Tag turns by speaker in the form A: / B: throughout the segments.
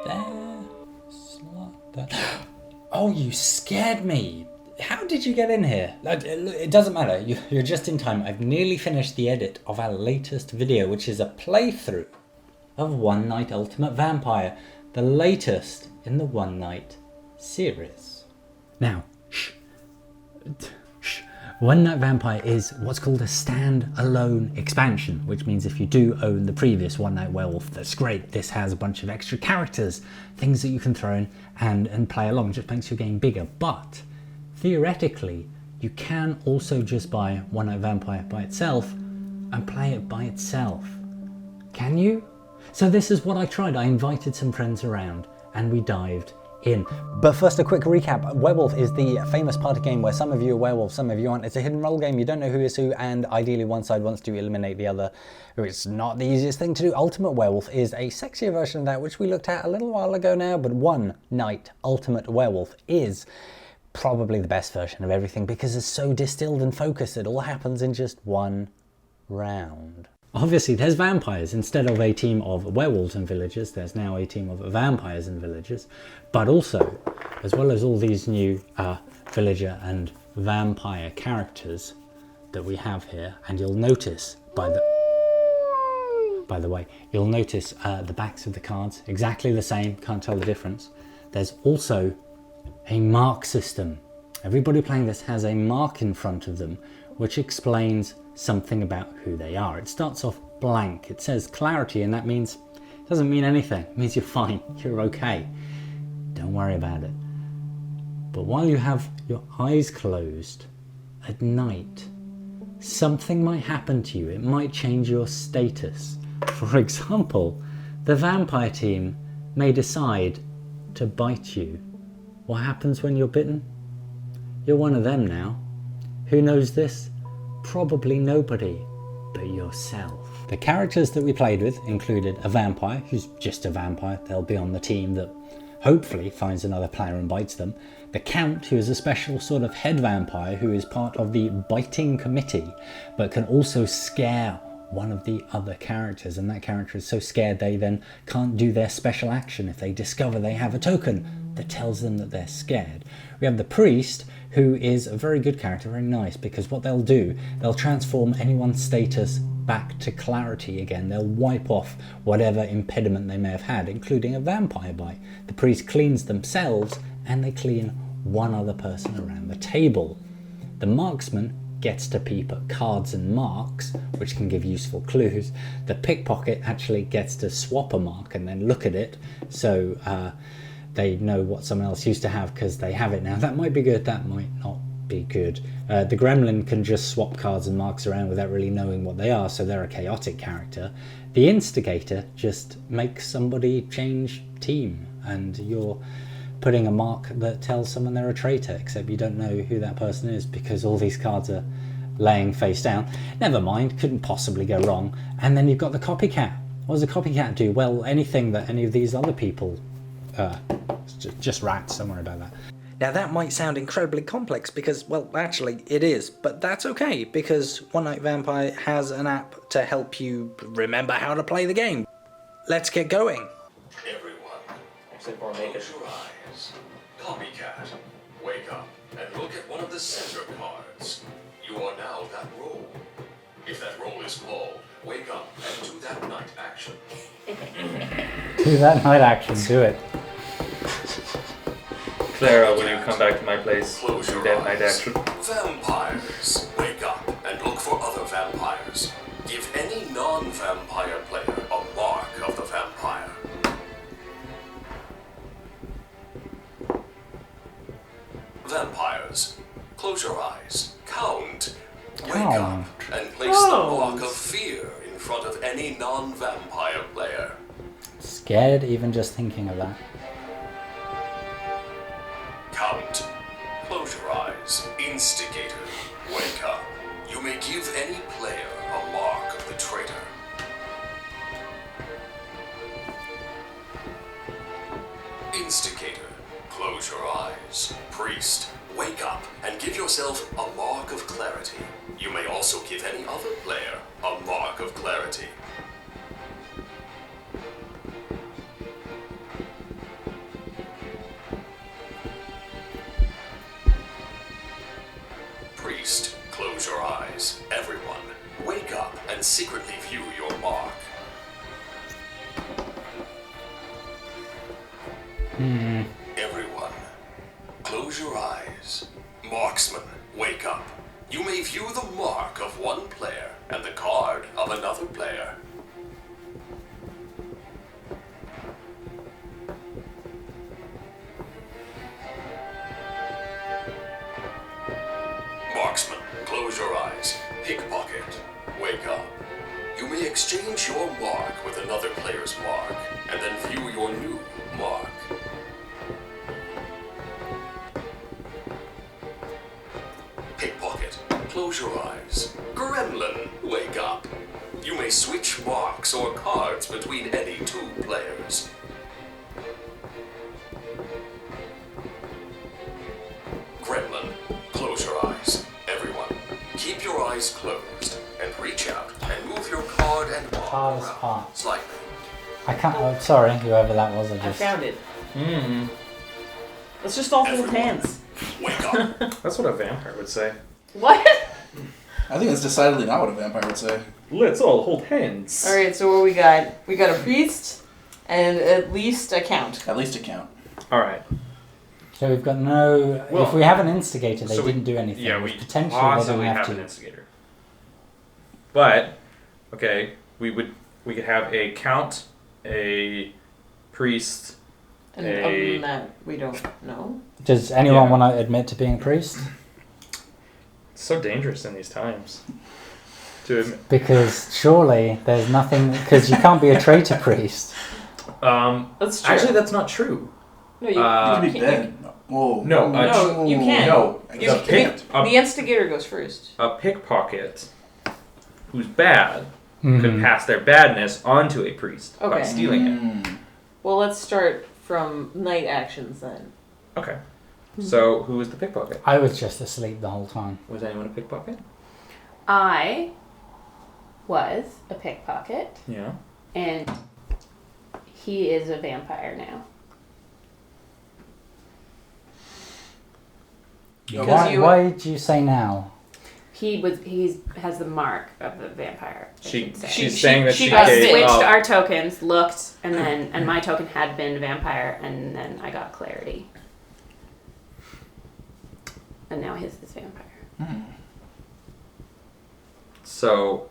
A: There. Slot there. Oh, you scared me. How did you get in here? It doesn't matter. You're just in time. I've nearly finished the edit of our latest video, which is a playthrough of One Night Ultimate Vampire, the latest in the One Night series. Now, shh. One Night Vampire is what's called a stand-alone expansion, which means if you do own the previous One Night Werewolf, that's great. This has a bunch of extra characters, things that you can throw in and play along. It just makes your game bigger. But theoretically, you can also just buy One Night Vampire by itself and play it by itself. Can you? So this is what I tried. I invited some friends around and we dived in. But first, a quick recap. Werewolf is the famous party game where some of you are werewolves, some of you aren't. It's a hidden role game. You don't know who is who, and ideally one side wants to eliminate the other. It's not the easiest thing to do. Ultimate Werewolf is a sexier version of that, which we looked at a little while ago now, but One Night Ultimate Werewolf is probably the best version of everything because it's so distilled and focused. It all happens in just one round. Obviously, there's vampires. Instead of a team of werewolves and villagers, there's now a team of vampires and villagers. But also, as well as all these new villager and vampire characters that we have here, and you'll notice by the way, you'll notice the backs of the cards, exactly the same, can't tell the difference. There's also a mark system. Everybody playing this has a mark in front of them, which explains something about who they are. It starts off blank. It says clarity, and that means, it doesn't mean anything. It means you're fine, you're okay. Don't worry about it. But while you have your eyes closed at night, something might happen to you. It might change your status. For example, the vampire team may decide to bite you. What happens when you're bitten? You're one of them now. Who knows this? Probably nobody but yourself. The characters that we played with included a vampire who's just a vampire. They'll be on the team that hopefully finds another player and bites them. The Count, who is a special sort of head vampire who is part of the biting committee but can also scare one of the other characters, and that character is so scared they then can't do their special action if they discover they have a token that tells them that they're scared. We have the Priest, who is a very good character, very nice, because what they'll do, they'll transform anyone's status back to clarity again. They'll wipe off whatever impediment they may have had, including a vampire bite. The Priest cleans themselves and they clean one other person around the table. The Marksman gets to peep at cards and marks, which can give useful clues. The Pickpocket actually gets to swap a mark and then look at it, so they know what someone else used to have because they have it now. That might be good, that might not be good. The Gremlin can just swap cards and marks around without really knowing what they are, so they're a chaotic character. The Instigator just makes somebody change team, and you're putting a mark that tells someone they're a traitor, except you don't know who that person is because all these cards are laying face down. Never mind, couldn't possibly go wrong. And then you've got the Copycat. What does a Copycat do? Well, anything that any of these other people just rats, don't worry about that. Now that might sound incredibly complex because, well, actually it is, but that's okay because One Night Vampire has an app to help you remember how to play the game. Let's get going.
B: Everyone, close your eyes. Copycat, wake up and look at one of the center cards. You are now that role. If that role is called, wake up and do that night action.
A: Do that night action, do it.
C: Clara, will you come back to my place?
B: Close your
C: that
B: eyes.
C: night action.
B: Vampires, wake up and look for other vampires. Give any non-vampire player a mark of the vampire. Vampires, close your eyes. Count. Wake up and place the mark of fear in front of any non-vampire player.
A: Scared even just thinking of that.
B: Count. Close your eyes. Instigator. Wake up. You may give any player a mark of the traitor. Instigator. Close your eyes. Priest. Wake up and give yourself a mark of clarity. You may also give any other player a mark of clarity. view your mark. Everyone, close your eyes. Marksman, wake up. You may view the mark of one player and the card of another player. Marksman, close your eyes. Pickpocket, wake up. You may exchange your mark with another player's mark, and then view your new mark. Pickpocket, close your eyes. Gremlin, wake up. You may switch marks or cards between any two players. Gremlin, close your eyes. Everyone, keep your eyes closed and reach out and move your card and mark
A: Hardest
B: around
A: part.
B: slightly.
A: I can't. Oh, sorry, whoever that was.
D: I found it.
C: Mm.
D: Let's just all hold
B: Everyone.
D: hands.
B: Wake up.
C: That's what a vampire would say.
D: What?
E: I think that's decidedly not what a vampire would say.
C: Let's all hold hands.
D: Alright, so what we got? We got a priest and at least a count.
E: At least a count.
C: All right.
A: So we've got no.
C: Well,
A: if we have an instigator, they
C: so we-
A: didn't do anything.
C: Yeah,
A: which
C: we
A: potentially they
C: possibly
A: don't
C: have
A: have
C: an
A: to.
C: instigator. But okay, we could have a count, a priest.
D: And
C: A-
D: other than that, we don't know.
A: Does anyone
C: Yeah.
A: want to admit to being a priest?
C: It's so dangerous in these times. To admit.
A: Because surely there's nothing. Because you can't be a traitor priest.
D: That's true.
C: Actually, that's not true.
D: No, you,
C: Uh,
E: You
D: you
E: could be
D: can't.
E: dead. Whoa.
C: No,
D: No, you can't.
C: No,
D: You,
C: the,
D: the instigator goes first.
C: a pickpocket who's bad
A: Mhm.
C: could pass their badness onto a priest by
D: Okay.
C: stealing it.
D: Well, let's start from night actions then.
C: Okay. So who was the pickpocket?
A: I was just asleep the whole time.
C: Was anyone a pickpocket?
F: I was a pickpocket,
C: Yeah.
F: and he is a vampire now.
D: Because
A: Why? Why did you say now?
F: He has the mark of the vampire. I should say.
C: She's saying that
D: she
C: she
D: got
C: gave
D: switched
C: up.
F: Switched our tokens, looked, and my token had been vampire, and then I got clarity, and now his is vampire.
C: So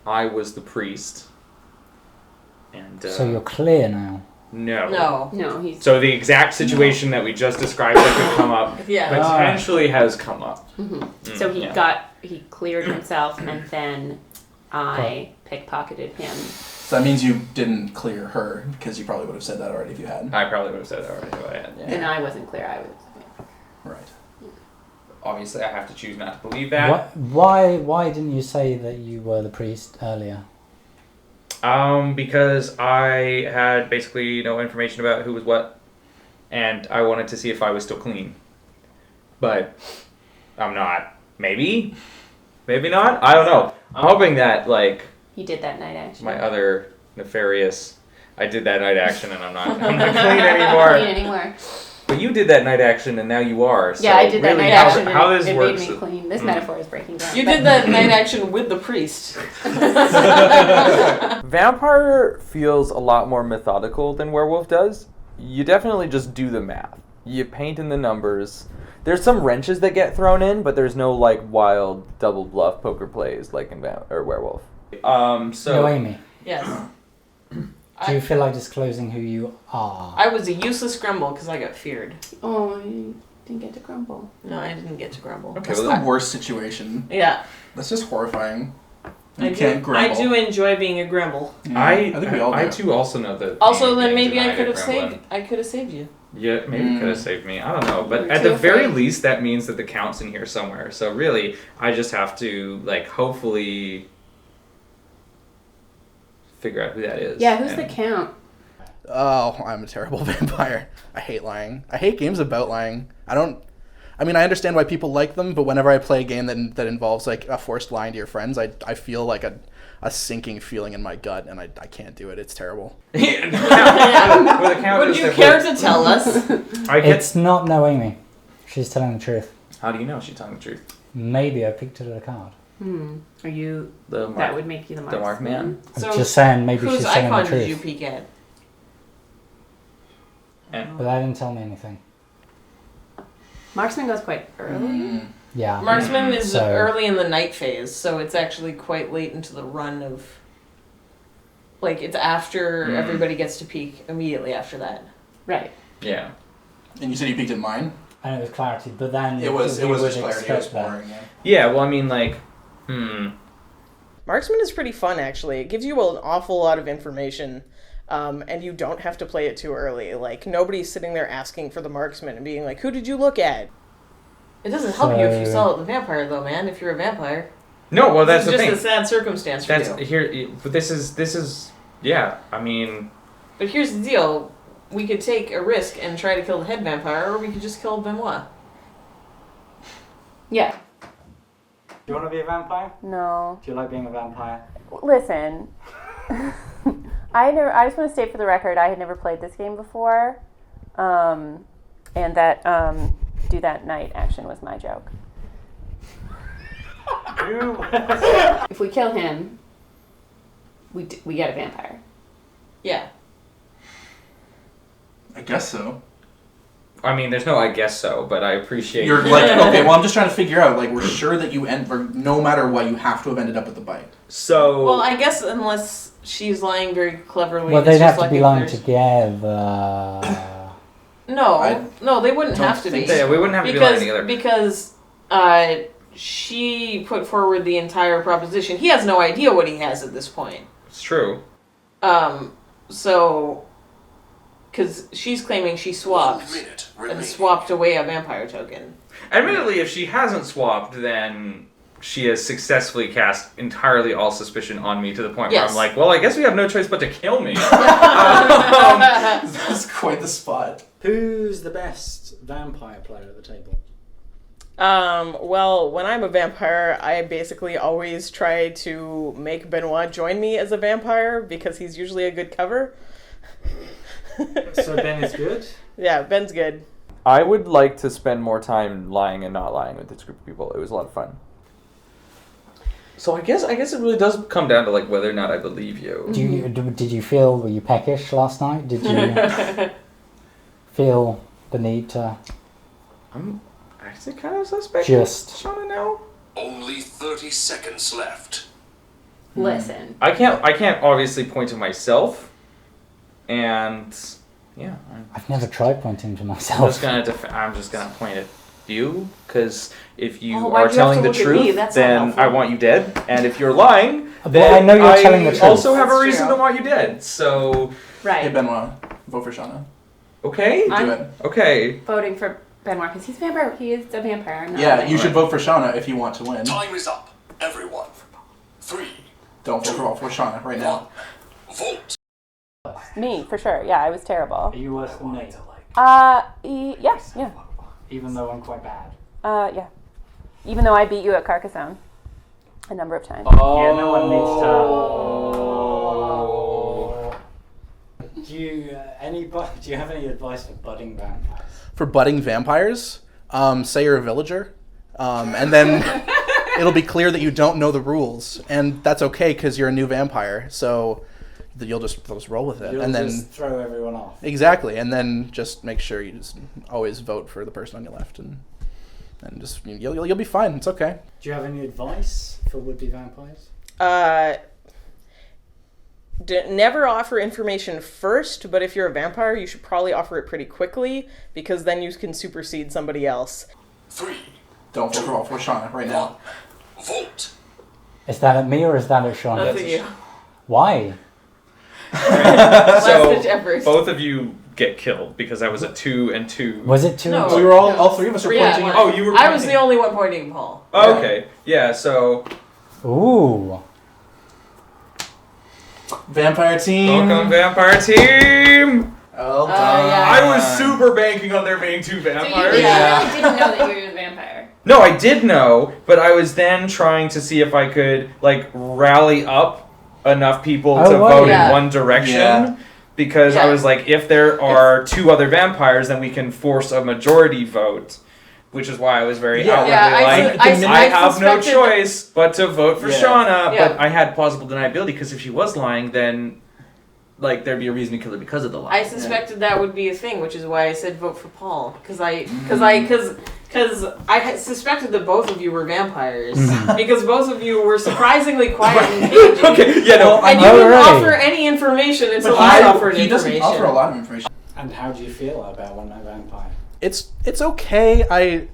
C: I was the priest. And
A: So you're clear now.
C: no.
D: No.
F: No, he's
C: So the exact situation that we just described that could come up
D: Yeah.
C: potentially has come up.
F: so he
C: yeah.
F: he cleared himself, and then I pickpocketed him.
E: So that means you didn't clear her, because you probably would have said that already if you had.
C: I probably would have said that already if I had.
D: Yeah.
F: And I wasn't clear. I was.
E: Right.
C: Obviously, I have to choose not to believe that.
A: Why didn't you say that you were the priest earlier?
C: Because I had basically no information about who was what, and I wanted to see if I was still clean. But I'm not. Maybe? Maybe not? I don't know. I'm hoping that, like,
F: He did that night action.
C: my other nefarious... I did that night action and I'm not clean
F: Not
C: anymore.
F: clean anymore.
C: But you did that night action and now you are. So
F: Yeah, I did that
C: really
F: night
C: how,
F: action.
C: How
F: and
C: this
F: it
C: works...
F: made me clean. This metaphor is breaking down.
D: You
F: but-
D: did that night action with the priest.
G: Vampire feels a lot more methodical than werewolf does. You definitely just do the math. You paint in the numbers. There's some wrenches that get thrown in, but there's no like wild double bluff poker plays like in werewolf.
C: So...
A: Noemi,
D: Yes.
A: do you feel like disclosing who you are?
D: I was a useless grumble because I got feared.
F: Oh, you didn't get to grumble.
D: No, I didn't get to grumble.
C: Okay,
E: That's
C: well,
E: the worst situation.
D: Yeah.
E: That's just horrifying. You
D: I
E: can't grumble.
D: do enjoy being a grumble.
E: Yeah,
C: I
E: think we all do.
C: I too also know that.
D: Also,
C: being
D: then maybe I
C: denied
D: could
C: at
D: have
C: Gremlin-
D: saved. I could have saved you.
C: Yeah, maybe could have saved me. I don't know, but
D: You're
C: at
D: too
C: the very
D: afraid.
C: least, that means that the count's in here somewhere. So really, I just have to like hopefully figure out who that is.
F: Yeah, who's
C: and-
F: the count?
E: Oh, I'm a terrible vampire. I hate lying. I hate games about lying. I mean, I understand why people like them, but whenever I play a game that involves like a forced lying to your friends, I feel like a sinking feeling in my gut, and I can't do it. It's terrible.
C: With the count
D: Would
C: is
D: you
C: that
D: care to tell us?
C: I get.
A: It's not Noemi. She's telling the truth.
C: How do you know she's telling the truth?
A: Maybe I picked it at a card.
F: Are you?
G: The
F: That would make you the
G: the
F: marksman.
G: Markman.
A: I'm
D: So
A: just saying, maybe
D: whose
A: she's saying the
D: icon did you
A: truth.
D: peek at?
A: But that didn't tell me anything.
F: Marksman goes quite early.
A: Yeah.
D: Marksman is
A: So-
D: early in the night phase, so it's actually quite late into the run of. Like, it's after everybody gets to peek immediately after that.
F: Right.
C: Yeah.
E: And you said you peeked at mine?
A: I know it was clarity, but then
E: It was
A: we would
E: just clarity. It was
A: expect that.
E: boring, yeah.
C: Yeah, well, I mean, like,
H: Marksman is pretty fun, actually. It gives you an awful lot of information, and you don't have to play it too early. Like, nobody's sitting there asking for the marksman and being like, who did you look at?
D: It doesn't help you if you
A: So-
D: sell it the vampire, though, man. If you're a vampire,
C: no, well, that's
D: this
C: the
D: is
C: thing.
D: just a sad circumstance for
C: That's
D: you.
C: here, but this is, yeah, I mean,
D: But here's the deal: we could take a risk and try to kill the head vampire, or we could just kill Benoit.
F: Yeah.
A: Do you want to be a vampire?
I: No.
A: Do you like being a vampire?
I: Listen. I just want to state for the record, I had never played this game before. And that do that night action was my joke.
F: If we kill him, we get a vampire.
D: Yeah.
E: I guess so.
C: I mean, there's no I guess so, but I appreciate
E: You're like, okay, well, I'm just trying to figure out, like, we're sure that you end, or no matter what, you have to have ended up with the bite.
C: So,
D: Well, I guess unless she's lying very cleverly.
A: Well,
D: and
A: they'd
D: it's just
A: have to be
D: like
A: lying
D: if there's-
A: together.
D: No, they wouldn't
E: don't
D: have to be.
E: think
C: yeah, we wouldn't have to be lying
D: because
C: together.
D: she put forward the entire proposition. He has no idea what he has at this point.
C: It's true.
D: So, because she's claiming she swapped
B: 1 minute
D: and
B: remaining.
D: swapped away a vampire token.
C: Admittedly, if she hasn't swapped, then she has successfully cast entirely all suspicion on me to the point where
D: Yes.
C: I'm like, well, I guess we have no choice but to kill me.
E: That's quite the spot.
A: Who's the best vampire player at the table?
H: Well, when I'm a vampire, I basically always try to make Benoit join me as a vampire because he's usually a good cover.
A: So Ben is good?
H: Yeah, Ben's good.
G: I would like to spend more time lying and not lying with this group of people. It was a lot of fun.
C: So I guess it really does come down to like whether or not I believe you.
A: Did you feel, were you peckish last night? Did you feel the need to
C: I'm actually kind of suspect.
A: just...
C: Shauna now.
B: Only 30 seconds left.
F: Listen.
C: I can't obviously point to myself, and yeah,
A: I've never tried pointing to
C: I'm
A: myself.
C: just gonna point at you because if you
D: Oh, why'd
C: are
D: you have
C: telling
D: to
C: the
D: look at me?
C: truth,
D: That's not
C: then
D: helpful.
C: I want you dead, and if you're lying,
A: But
C: then
A: I know you're telling the truth.
C: also have a
D: That's
C: reason
D: true.
C: to want you dead. So
E: Hey,
F: Right.
E: Benoit, vote for Shauna.
C: okay,
E: Do
F: I'm
E: it.
C: okay.
F: voting for Benoit because he's a vampire. He is a vampire. I'm not a
E: Yeah,
F: vampire.
E: you should vote for Shauna if you want to win.
B: Time is up, everyone. 3,
E: Don't vote for Shauna right
B: 1.
E: now.
B: Vote.
I: Me, for sure. Yeah, I was terrible.
A: Are you worse than me?
I: Yeah.
A: Even though I'm quite bad.
I: Yeah. Even though I beat you at Carcassonne a number of times.
A: Yeah, no one needs to... Do you have any advice for budding vampires?
E: For budding vampires, say you're a villager, and then it'll be clear that you don't know the rules, and that's okay because you're a new vampire. So they'll just roll with it,
A: You'll
E: and then
A: just throw everyone off.
E: exactly, and then just make sure you just always vote for the person on your left, and just you'll be fine. It's okay.
A: Do you have any advice for would-be vampires?
H: Never offer information first, but if you're a vampire, you should probably offer it pretty quickly because then you can supersede somebody else.
B: 3,
E: Don't vote for Shauna right now.
B: 1. Vote.
A: Is that at me or is that at Sean?
D: That's at you.
A: Why?
D: Last
C: So
D: ditch effort.
C: both of you get killed because I was a 2 and 2.
A: Was it 2
D: No.
A: and
E: We
A: 2?
E: were all three of us were
D: Yeah.
E: pointing.
C: Oh, you were.
D: I was the
C: pointing.
D: only one pointing Paul.
C: Oh, okay. Yeah. So
A: Ooh.
E: Vampire team.
C: welcome, vampire team.
E: Well done.
D: yeah.
C: I was super banking on there being 2
F: So you
C: vampires.
F: really
E: Yeah.
F: didn't know that you were a vampire.
C: No, I did know, but I was then trying to see if I could like rally up enough people
A: Oh,
C: to
A: wow.
C: vote
D: Yeah.
C: in one direction.
E: Yeah.
C: Because I
D: Yeah.
C: was like, if there are 2 other vampires, then we can force a majority vote. which is why I was very
A: Yeah.
C: outwardly
D: Yeah,
C: I have no
D: suspected-
C: choice but to vote for
A: Yeah.
C: Shauna.
D: Yeah.
C: But I had plausible deniability because if she was lying, then like there'd be a reason to kill her because of the lie.
D: I suspected that would be a thing, which is why I said vote for Paul, because I had suspected that both of you were vampires, because both of you were surprisingly quiet and engaging.
C: Okay, yeah, no,
D: And you
A: All
D: didn't
A: right.
D: offer any information until
E: But
D: I offered
E: he doesn't
D: information.
E: offer a lot of information.
J: And how do you feel about One Night Vampire?
E: It's okay. I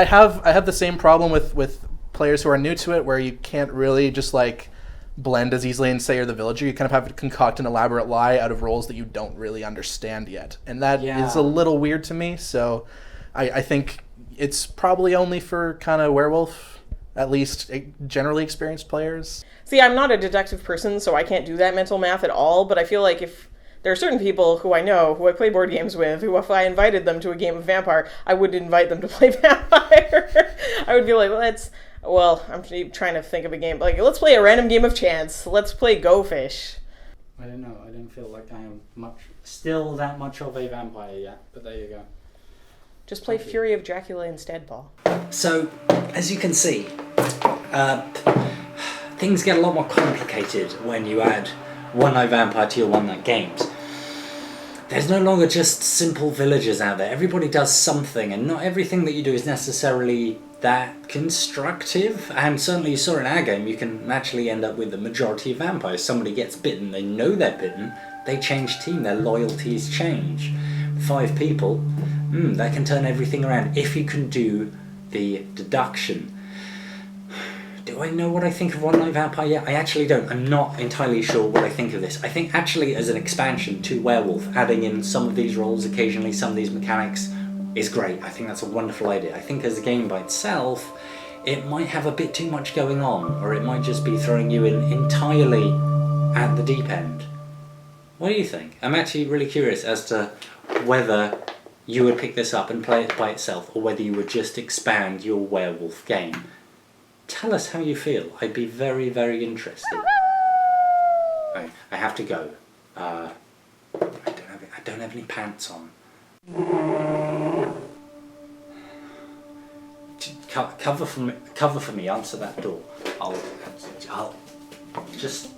E: have the same problem with players who are new to it, where you can't really just like blend as easily and say you're the villager. You kind of have to concoct an elaborate lie out of roles that you don't really understand yet, and that is
J: Yeah.
E: a little weird to me. So I think it's probably only for kind of werewolf, at least generally experienced players.
H: See, I'm not a deductive person, so I can't do that mental math at all, but I feel like if there are certain people who I know, who I play board games with, who if I invited them to a game of Vampire, I would invite them to play Vampire. I would be like, I'm trying to think of a game. Like, let's play a random game of chance. Let's play Go Fish.
J: I don't know. I don't feel like I am still that much of a vampire yet. But there you go.
H: Just play Fury of Dracula instead, Paul.
A: So, as you can see, things get a lot more complicated when you add One Night Vampire to your One Night games. There's no longer just simple villagers out there. Everybody does something, and not everything that you do is necessarily that constructive. And certainly you saw in our game, you can actually end up with the majority of vampires. Somebody gets bitten, they know they're bitten, they change team, their loyalties change. 5 people, that can turn everything around if you can do the deduction. Do I know what I think of One Night Vampire yet? I actually don't. I'm not entirely sure what I think of this. I think actually as an expansion to Werewolf, adding in some of these roles occasionally, some of these mechanics, is great. I think that's a wonderful idea. I think as a game by itself, it might have a bit too much going on, or it might just be throwing you in entirely at the deep end. What do you think? I'm actually really curious as to whether you would pick this up and play it by itself, or whether you would just expand your Werewolf game. Tell us how you feel. I'd be very, very interested. I have to go. I don't have any pants on. Cover for me. Answer that door. I'll just